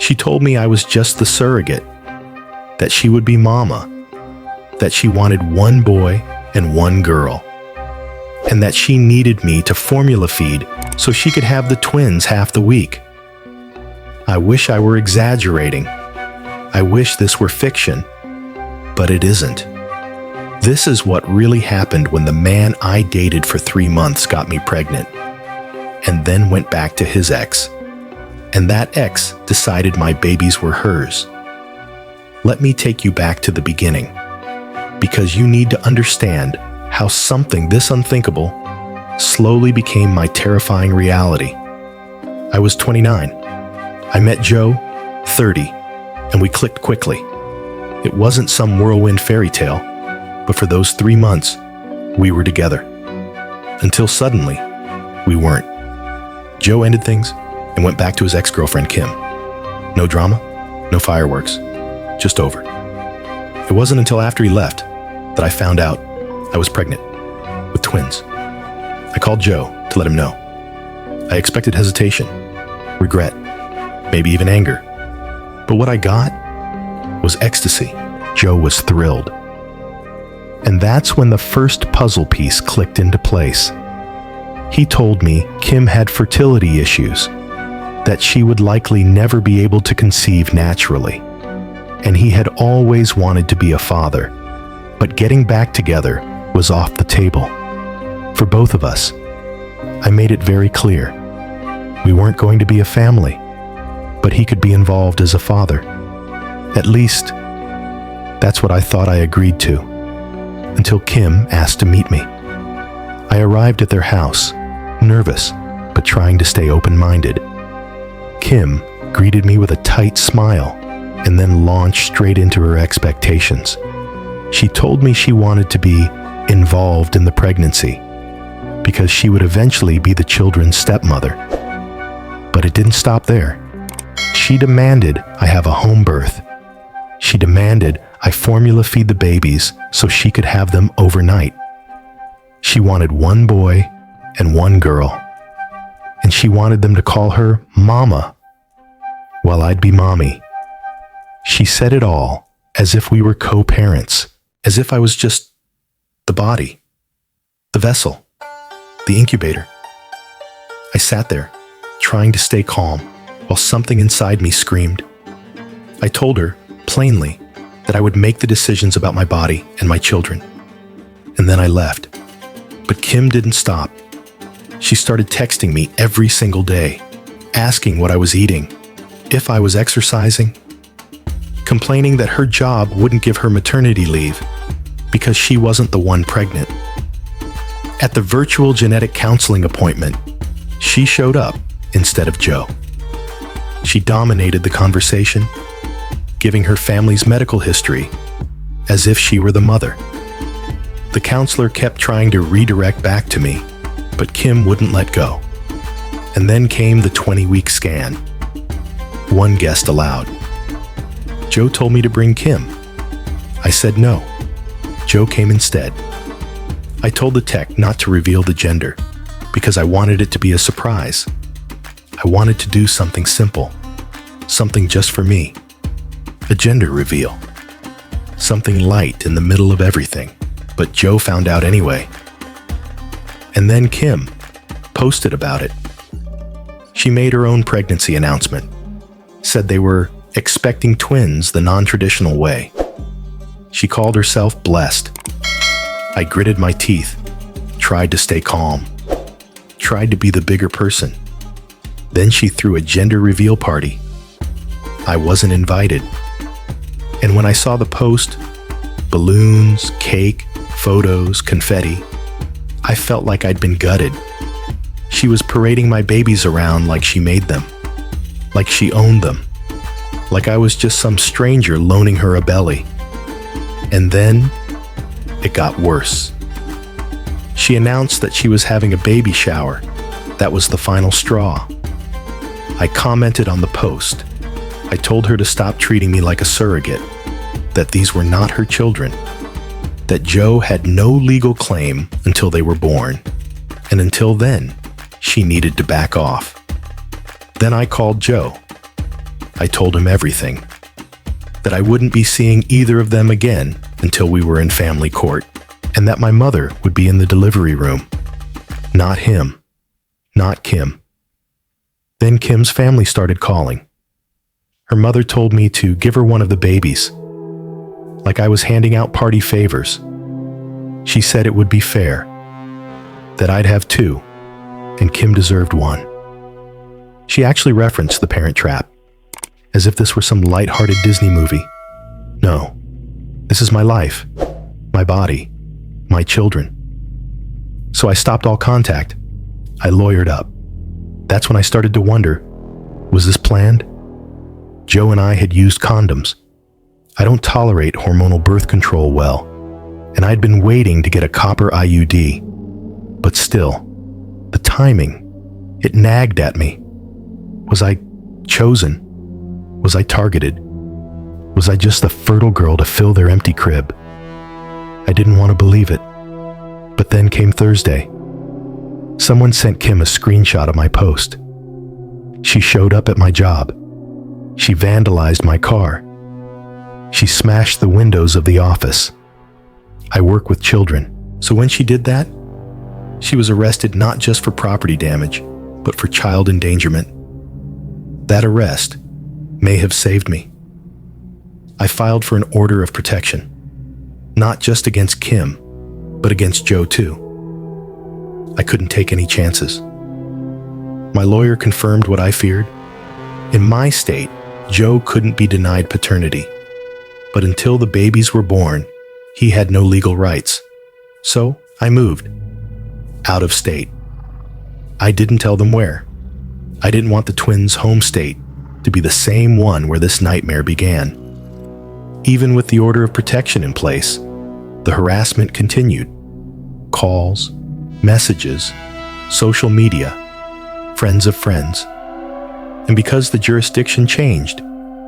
She told me I was just the surrogate, that she would be mama, that she wanted one boy and one girl, and that she needed me to formula feed so she could have the twins half the week. I wish I were exaggerating. I wish this were fiction, but it isn't. This is what really happened when the man I dated for 3 months got me pregnant, and then went back to his ex. And that ex decided my babies were hers. Let me take you back to the beginning, because you need to understand how something this unthinkable slowly became my terrifying reality. I was 29. I met Joe, 30, and we clicked quickly. It wasn't some whirlwind fairy tale, but for those 3 months, we were together. Until suddenly, we weren't. Joe ended things and went back to his ex-girlfriend, Kim. No drama, no fireworks, just over. It wasn't until after he left that I found out I was pregnant with twins. I called Joe to let him know. I expected hesitation, regret, maybe even anger. But what I got was ecstasy. Joe was thrilled. And that's when the first puzzle piece clicked into place. He told me Kim had fertility issues, that she would likely never be able to conceive naturally, and he had always wanted to be a father, but getting back together was off the table. For both of us, I made it very clear. We weren't going to be a family, but he could be involved as a father. At least, that's what I thought I agreed to, until Kim asked to meet me. I arrived at their house, nervous, but trying to stay open-minded. Kim greeted me with a tight smile and then launched straight into her expectations. She told me she wanted to be involved in the pregnancy because she would eventually be the children's stepmother. But it didn't stop there. She demanded I have a home birth. She demanded I formula feed the babies so she could have them overnight. She wanted one boy and one girl, and she wanted them to call her Mama, while I'd be Mommy. She said it all as if we were co-parents, as if I was just the body, the vessel, the incubator. I sat there, trying to stay calm, while something inside me screamed. I told her, plainly, that I would make the decisions about my body and my children. And then I left. But Kim didn't stop. She started texting me every single day, asking what I was eating, if I was exercising, complaining that her job wouldn't give her maternity leave because she wasn't the one pregnant. At the virtual genetic counseling appointment, she showed up instead of Joe. She dominated the conversation, giving her family's medical history as if she were the mother. The counselor kept trying to redirect back to me, but Kim wouldn't let go. And then came the 20-week scan. One guest allowed. Joe told me to bring Kim. I said no. Joe came instead. I told the tech not to reveal the gender because I wanted it to be a surprise. I wanted to do something simple, something just for me. A gender reveal. Something light in the middle of everything, but Joe found out anyway. And then Kim posted about it. She made her own pregnancy announcement, said they were expecting twins the non-traditional way. She called herself blessed. I gritted my teeth, tried to stay calm, tried to be the bigger person. Then she threw a gender reveal party. I wasn't invited. And when I saw the post, balloons, cake, photos, confetti, I felt like I'd been gutted. She was parading my babies around like she made them, like she owned them, like I was just some stranger loaning her a belly. And then it got worse. She announced that she was having a baby shower. That was the final straw. I commented on the post. I told her to stop treating me like a surrogate, that these were not her children, that Joe had no legal claim until they were born, and until then, she needed to back off. Then I called Joe. I told him everything. That I wouldn't be seeing either of them again until we were in family court, and that my mother would be in the delivery room. Not him. Not Kim. Then Kim's family started calling. Her mother told me to give her one of the babies, like I was handing out party favors. She said it would be fair, that I'd have two, and Kim deserved one. She actually referenced The Parent Trap, as if this were some light-hearted Disney movie. No, this is my life, my body, my children. So I stopped all contact. I lawyered up. That's when I started to wonder, was this planned? Joe and I had used condoms. I don't tolerate hormonal birth control well, and I'd been waiting to get a copper IUD. But still, the timing, it nagged at me. Was I chosen? Was I targeted? Was I just the fertile girl to fill their empty crib? I didn't want to believe it. But then came Thursday. Someone sent Kim a screenshot of my post. She showed up at my job. She vandalized my car. She smashed the windows of the office. I work with children, so when she did that, she was arrested not just for property damage, but for child endangerment. That arrest may have saved me. I filed for an order of protection, not just against Kim, but against Joe too. I couldn't take any chances. My lawyer confirmed what I feared. In my state, Joe couldn't be denied paternity, but until the babies were born, he had no legal rights. So I moved. Out of state. I didn't tell them where. I didn't want the twins' home state to be the same one where this nightmare began. Even with the order of protection in place, the harassment continued. Calls, messages, social media, friends of friends. And because the jurisdiction changed,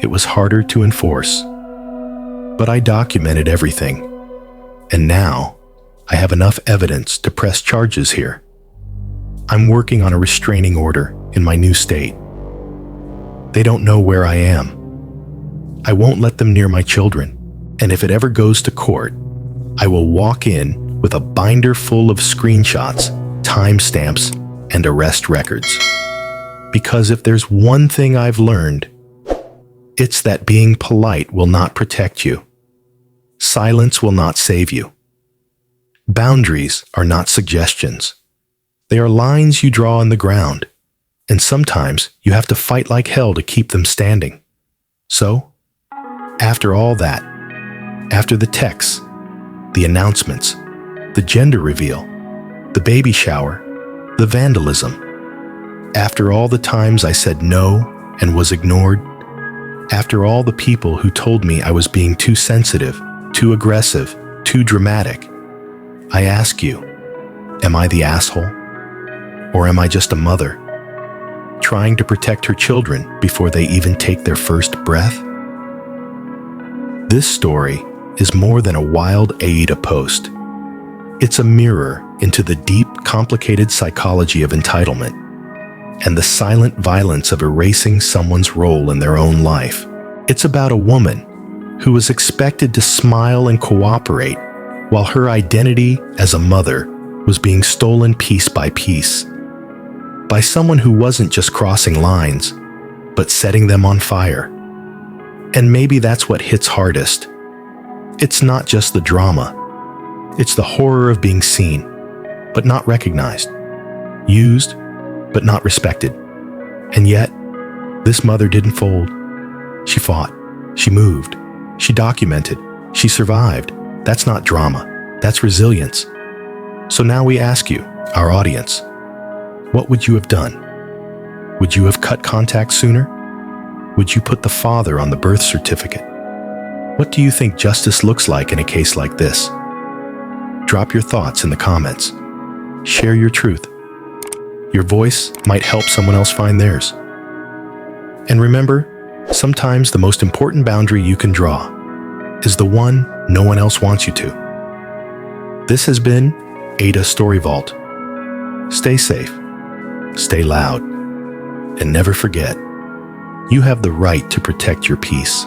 it was harder to enforce. But I documented everything. And now, I have enough evidence to press charges here. I'm working on a restraining order in my new state. They don't know where I am. I won't let them near my children, and if it ever goes to court, I will walk in with a binder full of screenshots, timestamps, and arrest records. Because if there's one thing I've learned, it's that being polite will not protect you. Silence will not save you. Boundaries are not suggestions. They are lines you draw in the ground, and sometimes you have to fight like hell to keep them standing. So, after all that, after the texts, the announcements, the gender reveal, the baby shower, the vandalism, after all the times I said no and was ignored, after all the people who told me I was being too sensitive, too aggressive, too dramatic, I ask you, am I the asshole? Or am I just a mother, trying to protect her children before they even take their first breath? This story is more than a wild AITA post. It's a mirror into the deep, complicated psychology of entitlement and the silent violence of erasing someone's role in their own life. It's about a woman who was expected to smile and cooperate while her identity as a mother was being stolen piece by piece by someone who wasn't just crossing lines, but setting them on fire. And maybe that's what hits hardest. It's not just the drama. It's the horror of being seen, but not recognized, used, but not respected. And yet, this mother didn't fold. She fought, she moved, she documented, she survived. That's not drama, that's resilience. So now we ask you, our audience, what would you have done? Would you have cut contact sooner? Would you put the father on the birth certificate? What do you think justice looks like in a case like this? Drop your thoughts in the comments. Share your truth. Your voice might help someone else find theirs. And remember, sometimes the most important boundary you can draw is the one no one else wants you to. This has been AITA Story Vault. Stay safe, stay loud, and never forget, You have the right to protect your peace.